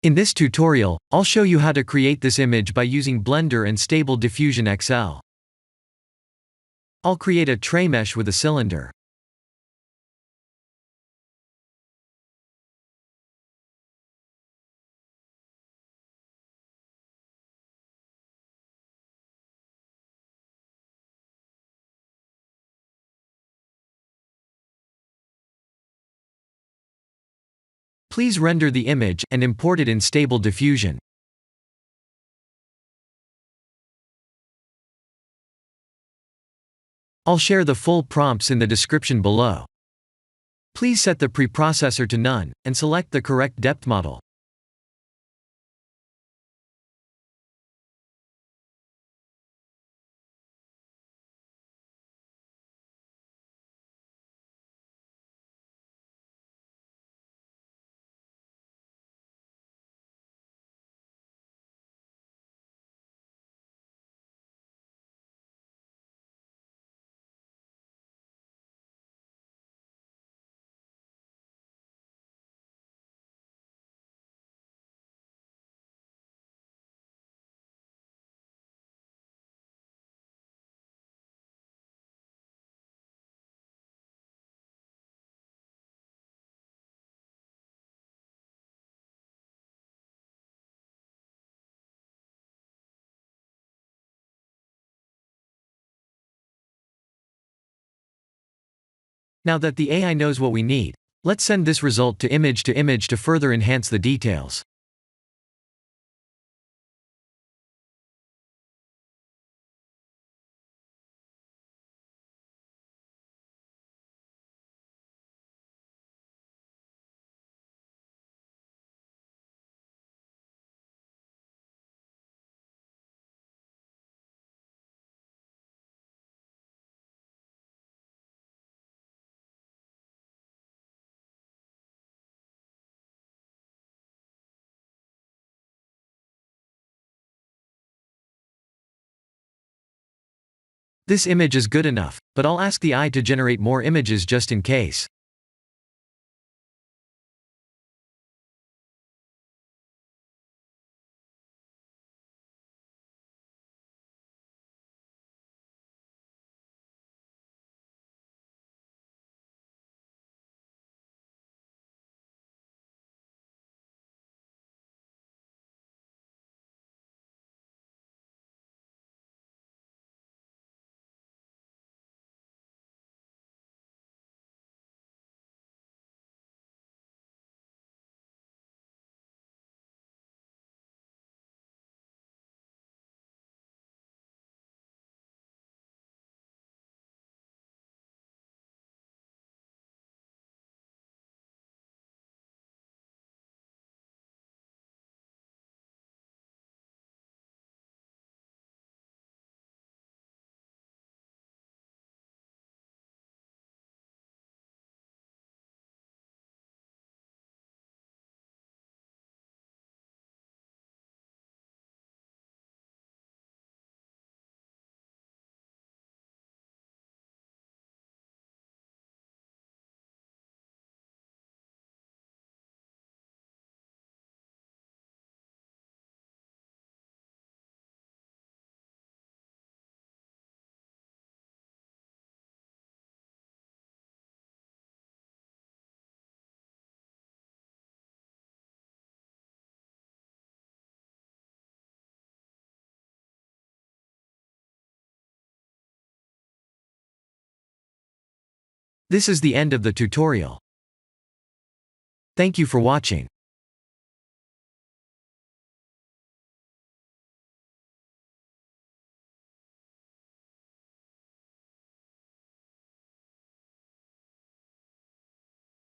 In this tutorial, I'll show you how to create this image by using Blender and Stable Diffusion XL. I'll create a tray mesh with a cylinder. Please render the image and import it in Stable Diffusion. I'll share the full prompts in the description below. Please set the preprocessor to none, and select the correct depth model. Now that the AI knows what we need, let's send this result to image to further enhance the details. This image is good enough, but I'll ask the AI to generate more images just in case. This is the end of the tutorial. Thank you for watching.